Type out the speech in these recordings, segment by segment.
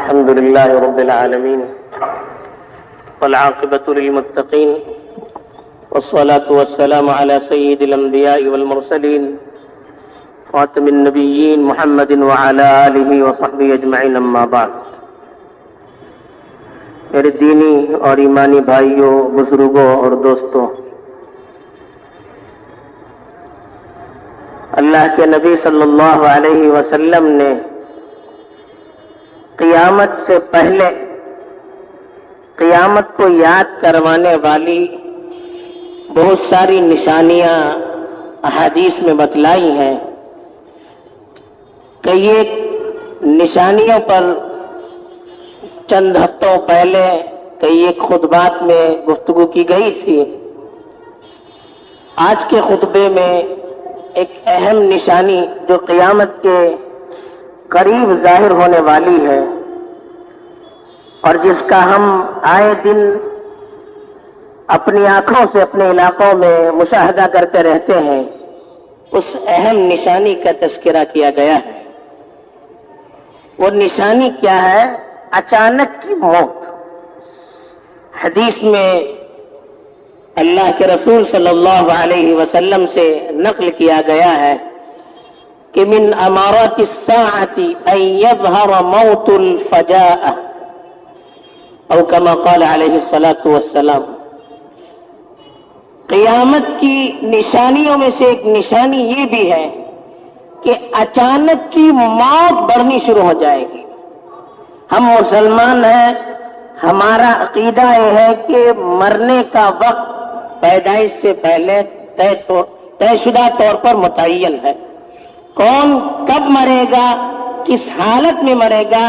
الحمد لله رب العالمين والعاقبة للمتقين والصلاة والسلام على سيد الأنبياء والمرسلين خاتم النبيين محمد وعلى آله وصحبه أجمعين أما بعد. میرے دینی اور ایمانی بھائیوں، بزرگوں اور دوستوں، اللہ کے نبی صلی اللہ علیہ وسلم نے قیامت سے پہلے قیامت کو یاد کروانے والی بہت ساری نشانیاں احادیث میں بتلائی ہیں کہ یہ نشانیوں پر چند ہفتوں پہلے کئی ایک خطبات میں گفتگو کی گئی تھی. آج کے خطبے میں ایک اہم نشانی جو قیامت کے قریب ظاہر ہونے والی ہے اور جس کا ہم آئے دن اپنی آنکھوں سے اپنے علاقوں میں مشاہدہ کرتے رہتے ہیں، اس اہم نشانی کا تذکرہ کیا گیا ہے. وہ نشانی کیا ہے؟ اچانک کی موت. حدیث میں اللہ کے رسول صلی اللہ علیہ وسلم سے نقل کیا گیا ہے کہ من امارات الساعة ان يظهر موت الفجاء او كما قال علیہ الصلاۃ والسلام. قیامت کی نشانیوں میں سے ایک نشانی یہ بھی ہے کہ اچانک کی موت بڑھنی شروع ہو جائے گی. ہم مسلمان ہیں، ہمارا عقیدہ یہ ہے کہ مرنے کا وقت پیدائش سے پہلے طے شدہ طور پر متعین ہے. کون کب مرے گا، کس حالت میں مرے گا،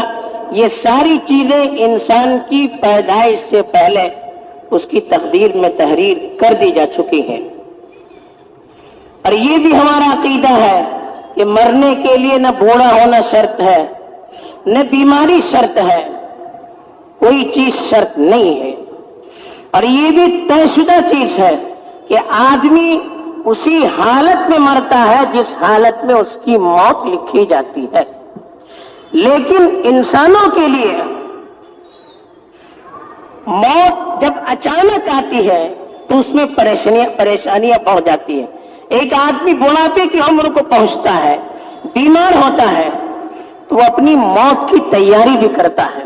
یہ ساری چیزیں انسان کی پیدائش سے پہلے اس کی تقدیر میں تحریر کر دی جا چکی ہیں. اور یہ بھی ہمارا عقیدہ ہے کہ مرنے کے لیے نہ بوڑھا ہونا شرط ہے، نہ بیماری شرط ہے، کوئی چیز شرط نہیں ہے. اور یہ بھی طے شدہ چیز ہے کہ آدمی اسی حالت میں مرتا ہے جس حالت میں اس کی موت لکھی جاتی ہے. لیکن انسانوں کے لیے موت جب اچانک آتی ہے تو اس میں پریشانیاں بڑھ جاتی ہیں. ایک آدمی بڑھاپے کی عمر کو پہنچتا ہے، بیمار ہوتا ہے، تو وہ اپنی موت کی تیاری بھی کرتا ہے.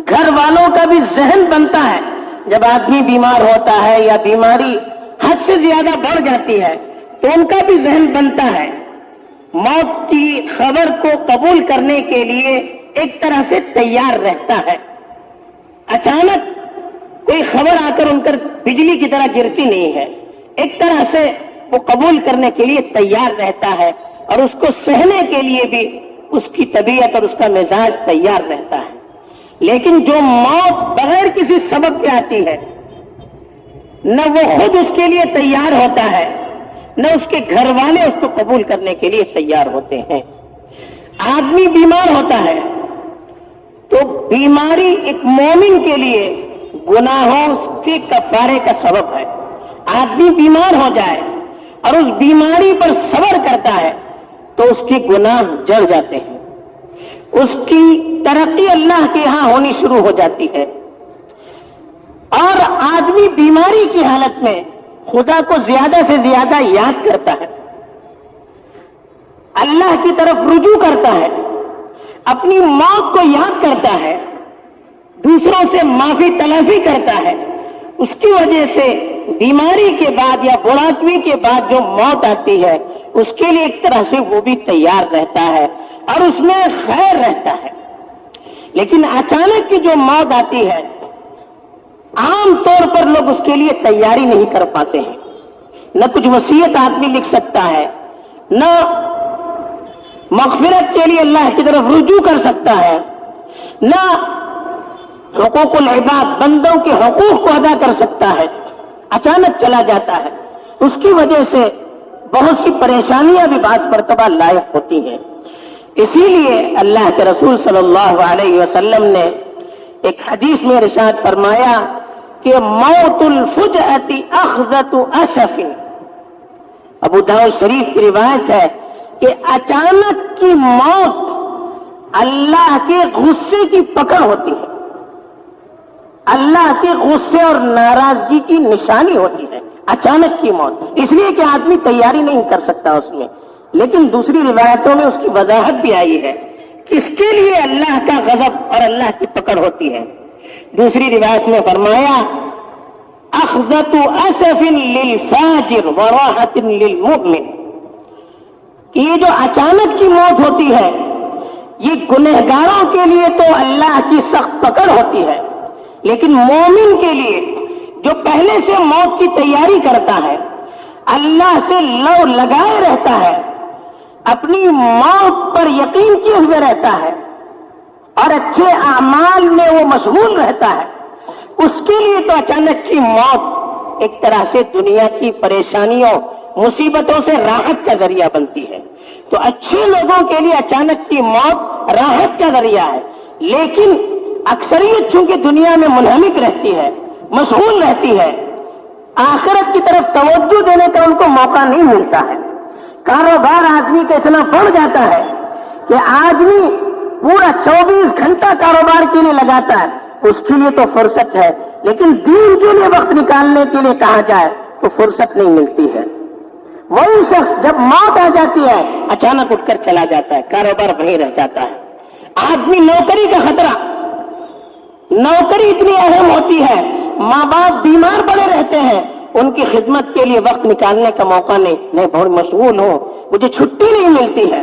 گھر والوں کا بھی ذہن بنتا ہے. جب آدمی بیمار ہوتا ہے یا بیماری حد سے زیادہ بڑھ جاتی ہے تو ان کا بھی ذہن بنتا ہے. موت کی خبر کو قبول کرنے کے لیے ایک طرح سے تیار رہتا ہے. اچانک کوئی خبر آ کر ان پر بجلی کی طرح گرتی نہیں ہے. ایک طرح سے وہ قبول کرنے کے لیے تیار رہتا ہے اور اس کو سہنے کے لیے بھی اس کی طبیعت اور اس کا مزاج تیار رہتا ہے. لیکن جو موت بغیر کسی سبب کے آتی ہے، نہ وہ خود اس کے لیے تیار ہوتا ہے، نہ اس کے گھر والے اس کو قبول کرنے کے لیے تیار ہوتے ہیں. آدمی بیمار ہوتا ہے تو بیماری ایک مومن کے لیے گناہوں سے کفارے کا سبب ہے. آدمی بیمار ہو جائے اور اس بیماری پر صبر کرتا ہے تو اس کے گناہ جڑ جاتے ہیں، اس کی ترقی اللہ کے ہاں ہونی شروع ہو جاتی ہے. اور آدمی بیماری کی حالت میں خدا کو زیادہ سے زیادہ یاد کرتا ہے، اللہ کی طرف رجوع کرتا ہے، اپنی موت کو یاد کرتا ہے، دوسروں سے معافی تلافی کرتا ہے. اس کی وجہ سے بیماری کے بعد یا بڑھاپے کے بعد جو موت آتی ہے اس کے لیے ایک طرح سے وہ بھی تیار رہتا ہے اور اس میں خیر رہتا ہے. لیکن اچانک کی جو موت آتی ہے عام طور پر لوگ اس کے لیے تیاری نہیں کر پاتے ہیں. نہ کچھ وصیت آدمی لکھ سکتا ہے، نہ مغفرت کے لیے اللہ کی طرف رجوع کر سکتا ہے، نہ حقوق العباد بندوں کے حقوق کو ادا کر سکتا ہے. اچانک چلا جاتا ہے. اس کی وجہ سے بہت سی پریشانیاں بھی بعض مرتبہ لاحق ہوتی ہیں. اسی لیے اللہ کے رسول صلی اللہ علیہ وسلم نے ایک حدیث میں ارشاد فرمایا کہ موت الفجأۃ اخذۃ اسف. ابو داؤد شریف کی روایت ہے کہ اچانک کی موت اللہ کے غصے کی پکڑ ہوتی ہے، اللہ کے غصے اور ناراضگی کی نشانی ہوتی ہے اچانک کی موت، اس لیے کہ آدمی تیاری نہیں کر سکتا اس میں. لیکن دوسری روایتوں میں اس کی وضاحت بھی آئی ہے کہ اس کے لیے اللہ کا غضب اور اللہ کی پکڑ ہوتی ہے. دوسری روایت میں فرمایا اخذت اسف للفاجر وراحت للمؤمن، کہ یہ جو اچانک کی موت ہوتی ہے یہ گنہگاروں کے لیے تو اللہ کی سخت پکڑ ہوتی ہے، لیکن مومن کے لیے جو پہلے سے موت کی تیاری کرتا ہے، اللہ سے لو لگائے رہتا ہے، اپنی موت پر یقین کیے ہوئے رہتا ہے اور اچھے اعمال میں وہ مشغول رہتا ہے، اس کے لیے تو اچانک کی موت ایک طرح سے دنیا کی پریشانیوں مصیبتوں سے راحت کا ذریعہ بنتی ہے. تو اچھے لوگوں کے لیے اچانک کی موت راحت کا ذریعہ ہے، لیکن اکثریت چونکہ دنیا میں منہمک رہتی ہے، مشغول رہتی ہے، آخرت کی طرف توجہ دینے کا ان کو موقع نہیں ملتا ہے. کاروبار آدمی کا اتنا بڑھ جاتا ہے کہ آدمی پورا 24 گھنٹہ کاروبار کے لیے لگاتا ہے، اس کے لیے تو فرصت ہے، لیکن دین کے لیے وقت نکالنے کے لیے کہا جائے تو فرصت نہیں ملتی ہے. وہی شخص جب موت آ جاتی ہے اچانک اٹھ کر چلا جاتا ہے، کاروبار وہیں رہ جاتا ہے. آدمی نوکری کا خطرہ، نوکری اتنی اہم ہوتی ہے، ماں باپ بیمار پڑے رہتے ہیں، ان کی خدمت کے لیے وقت نکالنے کا موقع نہیں، میں بہت مشغول ہوں، مجھے چھٹی نہیں ملتی ہے.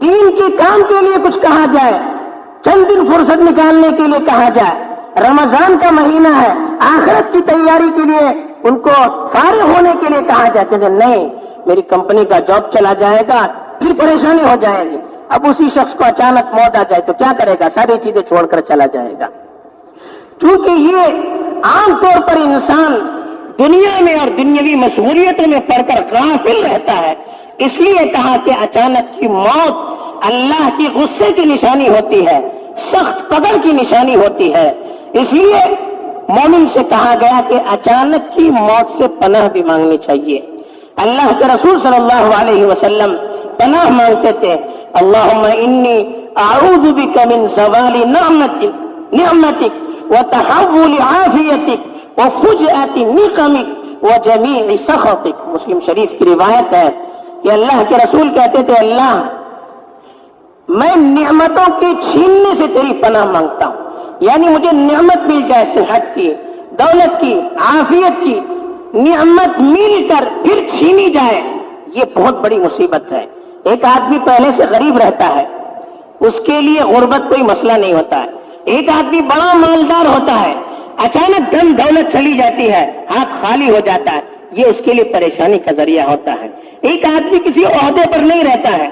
دین کے کام کے لیے کچھ کہا جائے، چند دن فرصت نکالنے کے لیے کہا جائے، رمضان کا مہینہ ہے، آخرت کی تیاری کے لیے ان کو فارغ ہونے کے لیے کہا جاتا ہے، نہیں میری کمپنی کا جاب چلا جائے گا پھر پریشانی ہو جائے گی. اب اسی شخص کو اچانک موت آ جائے تو کیا کرے گا؟ ساری چیزیں چھوڑ کر چلا جائے گا. کیونکہ یہ عام طور پر انسان دنیا میں اور دنیاوی مشغولیتوں میں پڑ کر غافل رہتا ہے، اس لیے کہا کہ اچانک کی موت اللہ کی غصے کی نشانی ہوتی ہے، سخت پکڑ کی نشانی ہوتی ہے. اس لیے مومن سے کہا گیا کہ اچانک کی موت سے پناہ بھی مانگنی چاہیے. اللہ کے رسول صلی اللہ علیہ وسلم پناہ مانگتے تھے، اللہم انی اعوذ بک من زوال نعمتک وتحول عافیتک وفجأة نقمک وجمیع سخطک. مسلم شریف کی روایت ہے کہ اللہ کے رسول کہتے تھے، اللہ میں نعمتوں کے چھیننے سے تیری پناہ مانگتا ہوں، یعنی مجھے نعمت مل جائے، صحت کی، دولت کی، عافیت کی نعمت مل کر پھر چھینی جائے، یہ بہت بڑی مصیبت ہے. ایک آدمی پہلے سے غریب رہتا ہے، اس کے لیے غربت کوئی مسئلہ نہیں ہوتا ہے. ایک آدمی بڑا مالدار ہوتا ہے، اچانک دھن دولت چلی جاتی ہے، ہاتھ خالی ہو جاتا ہے، یہ اس کے لیے پریشانی کا ذریعہ ہوتا ہے. ایک آدمی کسی عہدے پر نہیں رہتا ہے،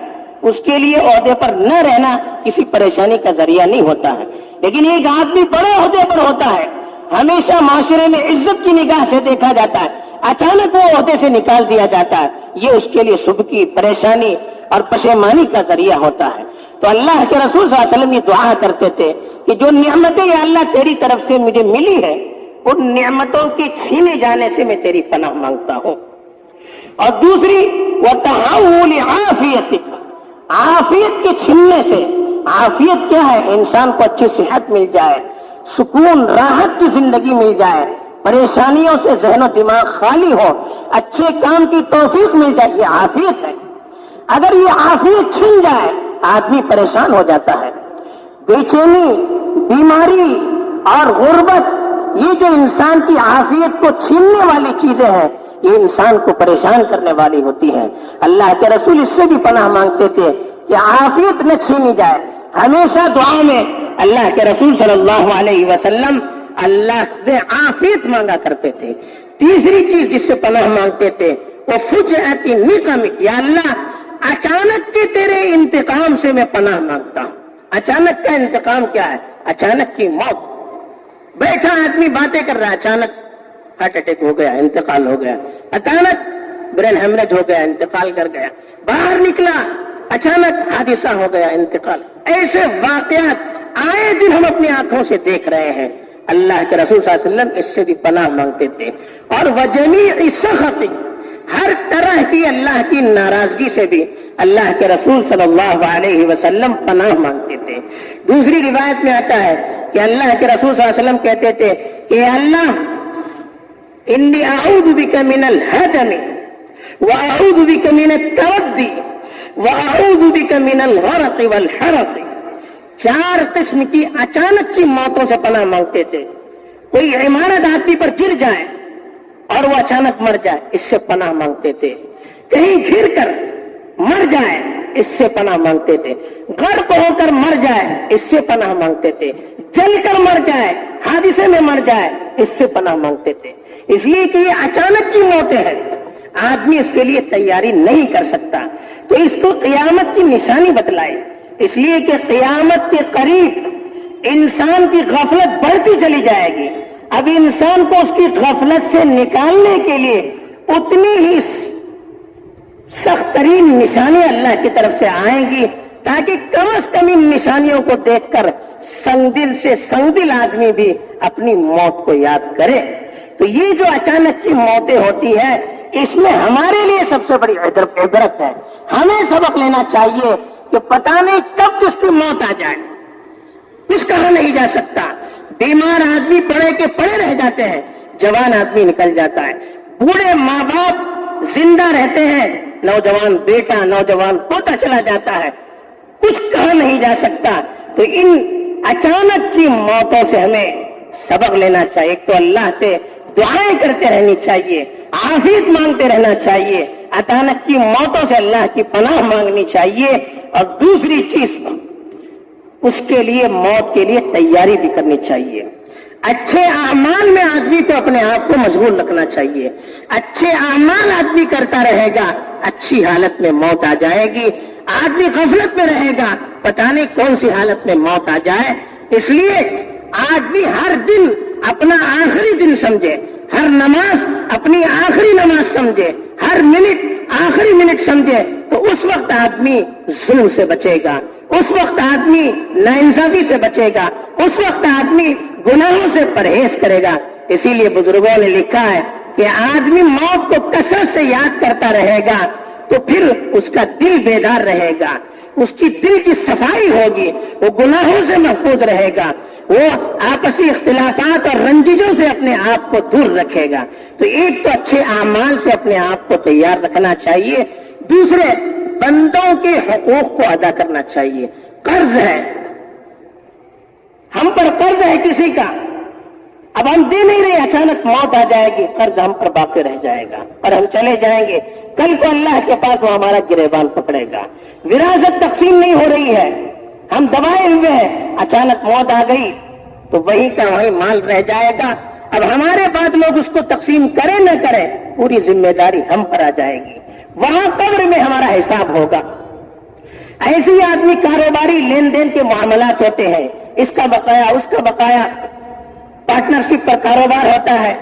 اس کے لیے عہدے پر نہ رہنا کسی پریشانی کا ذریعہ نہیں ہوتا ہے. لیکن ایک آدمی بڑے عہدے پر ہوتا ہے، ہمیشہ معاشرے میں عزت کی نگاہ سے دیکھا جاتا ہے، اچانک وہ عہدے سے نکال دیا جاتا ہے، یہ اس کے لیے صبح کی پریشانی اور پشیمانی کا ذریعہ ہوتا ہے. تو اللہ کے رسول صلی اللہ علیہ وسلم یہ دعا کرتے تھے کہ جو نعمتیں یا اللہ تیری طرف سے مجھے ملی ہے، ان نعمتوں کے چھینے جانے سے میں تیری پناہ مانگتا ہوں. اور دوسری وتحول عافیتک، عافیت کے چھیننے سے. عافیت کیا ہے؟ انسان کو اچھی صحت مل جائے، سکون راحت کی زندگی مل جائے، پریشانیوں سے ذہن و دماغ خالی ہو، اچھے کام کی توفیق مل جائے، یہ عافیت ہے. اگر یہ عافیت چھن جائے آدمی پریشان ہو جاتا ہے. بے چینی، بیماری اور غربت، یہ جو انسان کی عافیت کو چھیننے والی چیزیں ہیں، یہ انسان کو پریشان کرنے والی ہوتی ہیں. اللہ کے رسول اس سے بھی پناہ مانگتے تھے کہ عافیت نہ چھینی جائے. ہمیشہ دعا میں اللہ کے رسول صلی اللہ علیہ وسلم اللہ سے عافیت مانگا کرتے تھے. تیسری چیز جس سے پناہ مانگتے تھے وہ فجأة نقمک، یا اللہ اچانک کے تیرے انتقام سے میں پناہ مانگتا ہوں. اچانک کا انتقام کیا ہے؟ اچانک کی موت. بیٹھا آدمی باتیں کر رہا ہے، اچانک ہارٹ اٹیک ہو گیا، انتقال ہو گیا. اچانک برین ہیمریج ہو گیا، انتقال کر گیا. باہر نکلا، اچانک حادثہ ہو گیا، انتقال. ایسے واقعات آئے دن ہم اپنی آنکھوں سے دیکھ رہے ہیں. اللہ کے رسول صلی اللہ علیہ وسلم اس سے بھی پناہ مانگتے تھے. اور وجمیع سخطک، ہر طرح کی اللہ کی ناراضگی سے بھی اللہ کے رسول صلی اللہ علیہ وسلم پناہ مانگتے تھے۔ دوسری روایت میں آتا ہے کہ اللہ کے رسول صلی اللہ علیہ وسلم کہتے تھے کہ اللہ انی اعوذ بک من الہدم واعوذ بک من التردی واعوذ بک من الغرق والحرق۔ 4 قسم کی اچانک کی موتوں سے پناہ مانگتے تھے۔ کوئی عمارت آدمی پر گر جائے اور وہ اچانک مر جائے، اس سے پناہ مانگتے تھے۔ کہیں گر کر مر جائے، اس سے پناہ مانگتے تھے۔ غرق ہو کر مر جائے، اس سے پناہ مانگتے تھے۔ جل کر مر جائے، حادثے میں مر جائے، اس سے پناہ مانگتے تھے۔ اس لیے کہ یہ اچانک کی موتیں ہیں، آدمی اس کے لیے تیاری نہیں کر سکتا، تو اس کو قیامت کی نشانی بتلائی۔ اس لیے کہ قیامت کے قریب انسان کی غفلت بڑھتی چلی جائے گی۔ اب انسان کو اس کی غفلت سے نکالنے کے لیے اتنی ہی سخت ترین نشانیاں اللہ کی طرف سے آئیں گی تاکہ کم از کم ان نشانیوں کو دیکھ کر سنگ دل سے سنگ دل آدمی بھی اپنی موت کو یاد کرے۔ تو یہ جو اچانک کی موتیں ہوتی ہے، اس میں ہمارے لیے سب سے بڑی عبرت ہے۔ ہمیں سبق لینا چاہیے کہ پتہ نہیں کب کس کی موت آ جائے، کچھ کہا نہیں جا سکتا۔ بیمار آدمی پڑے کے پڑے رہ جاتے ہیں، جوان آدمی نکل جاتا ہے۔ بوڑھے ماں باپ زندہ رہتے ہیں، نوجوان بیٹا نوجوان پوتا چلا جاتا ہے، کچھ کہا نہیں جا سکتا۔ تو ان اچانک کی موتوں سے ہمیں سبق لینا چاہیے۔ ایک تو اللہ سے دعائیں کرتے رہنی چاہیے، عافیت مانگتے رہنا چاہیے، اچانک کی موتوں سے اللہ کی پناہ مانگنی چاہیے، اور دوسری چیز اس کے لیے موت کے لیے تیاری بھی کرنی چاہیے۔ اچھے اعمال میں آدمی کو اپنے آپ کو مشغول رکھنا چاہیے۔ اچھے اعمال آدمی کرتا رہے گا، اچھی حالت میں موت آ جائے گی۔ آدمی غفلت میں رہے گا، پتہ نہیں کون سی حالت میں موت آ جائے۔ اس لیے آدمی ہر دن اپنا آخری دن سمجھے، ہر نماز اپنی آخری نماز سمجھے، ہر منٹ آخری منٹ سمجھے، تو اس وقت آدمی ظلم سے بچے گا، اس وقت آدمی ناانصافی سے بچے گا، اس وقت آدمی گناہوں سے پرہیز کرے گا۔ اسی لیے بزرگوں نے لکھا ہے کہ آدمی موت کو کثرت سے یاد کرتا رہے گا تو پھر اس کا دل بیدار رہے گا، اس کی دل کی صفائی ہوگی، وہ گناہوں سے محفوظ رہے گا، وہ آپسی اختلافات اور رنجشوں سے اپنے آپ کو دور رکھے گا۔ تو ایک تو اچھے اعمال سے اپنے آپ کو تیار رکھنا چاہیے، دوسرے بندوں کے حقوق کو ادا کرنا چاہیے۔ قرض ہے، ہم پر قرض ہے کسی کا، اب ہم دے نہیں رہے، اچانک موت آ جائے گی، قرض ہم پر باقی رہ جائے گا اور ہم چلے جائیں گے، کل کو اللہ کے پاس وہ ہمارا گریبان پکڑے گا۔ وراثت تقسیم نہیں ہو رہی ہے، ہم دبائے ہوئے ہیں، اچانک موت آ گئی تو وہی کا وہی مال رہ جائے گا۔ اب ہمارے بعد لوگ اس کو تقسیم کریں نہ کریں، پوری ذمہ داری ہم پر آ جائے گی، وہاں قبر میں ہمارا حساب ہوگا۔ ایسے ہی آدمی کاروباری لین دین کے معاملات ہوتے ہیں، اس کا بقایا اس کا بقایا، پارٹنرشپ پر کاروبار ہوتا ہے،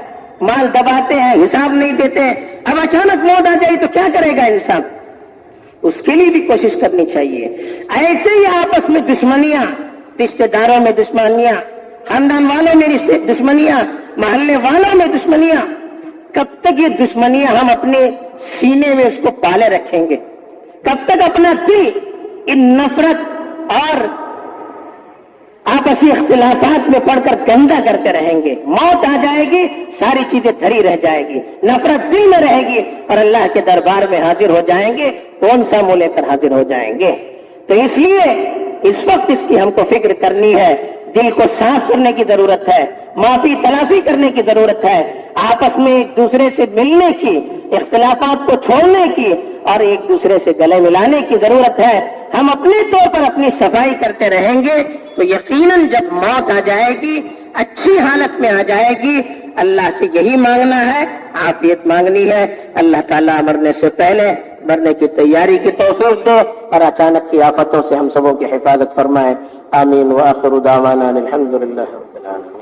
مال دباتے ہیں، حساب نہیں دیتے ہیں، اب اچانک موت آ جائے تو کیا کرے گا انسان؟ اس کے لیے بھی کوشش کرنی چاہیے۔ ایسے ہی آپس میں دشمنیاں، رشتہ داروں میں دشمنیاں، خاندان والوں میں دشمنیاں، محلے والوں میں دشمنیاں، کب تک یہ دشمنیاں ہم اپنے سینے میں اس کو پالے رکھیں گے؟ کب تک اپنا دل ان نفرت اور آپسی اختلافات میں پڑھ کر گندا کرتے رہیں گے؟ موت آ جائے گی، ساری چیزیں دھری رہ جائے گی، نفرت دل میں رہے گی، اور اللہ کے دربار میں حاضر ہو جائیں گے، کون سا منہ لے کر حاضر ہو جائیں گے؟ تو اس لیے اس وقت اس کی ہم کو فکر کرنی ہے، دل کو صاف کرنے کی ضرورت ہے، معافی تلافی کرنے کی ضرورت ہے، آپس میں ایک دوسرے سے ملنے کی، اختلافات کو چھوڑنے کی اور ایک دوسرے سے گلے ملانے کی ضرورت ہے۔ ہم اپنے طور پر اپنی صفائی کرتے رہیں گے تو یقیناً جب موت آ جائے گی، اچھی حالت میں آ جائے گی، اللہ سے یہی مانگنا ہے، عافیت مانگنی ہے۔ اللہ تعالیٰ مرنے سے پہلے مرنے کی تیاری کی توفیق دے اور اچانک کی آفتوں سے ہم سبوں کی حفاظت فرمائے۔ آمین۔ وآخر دعوانا الحمدللہ رب العالمین۔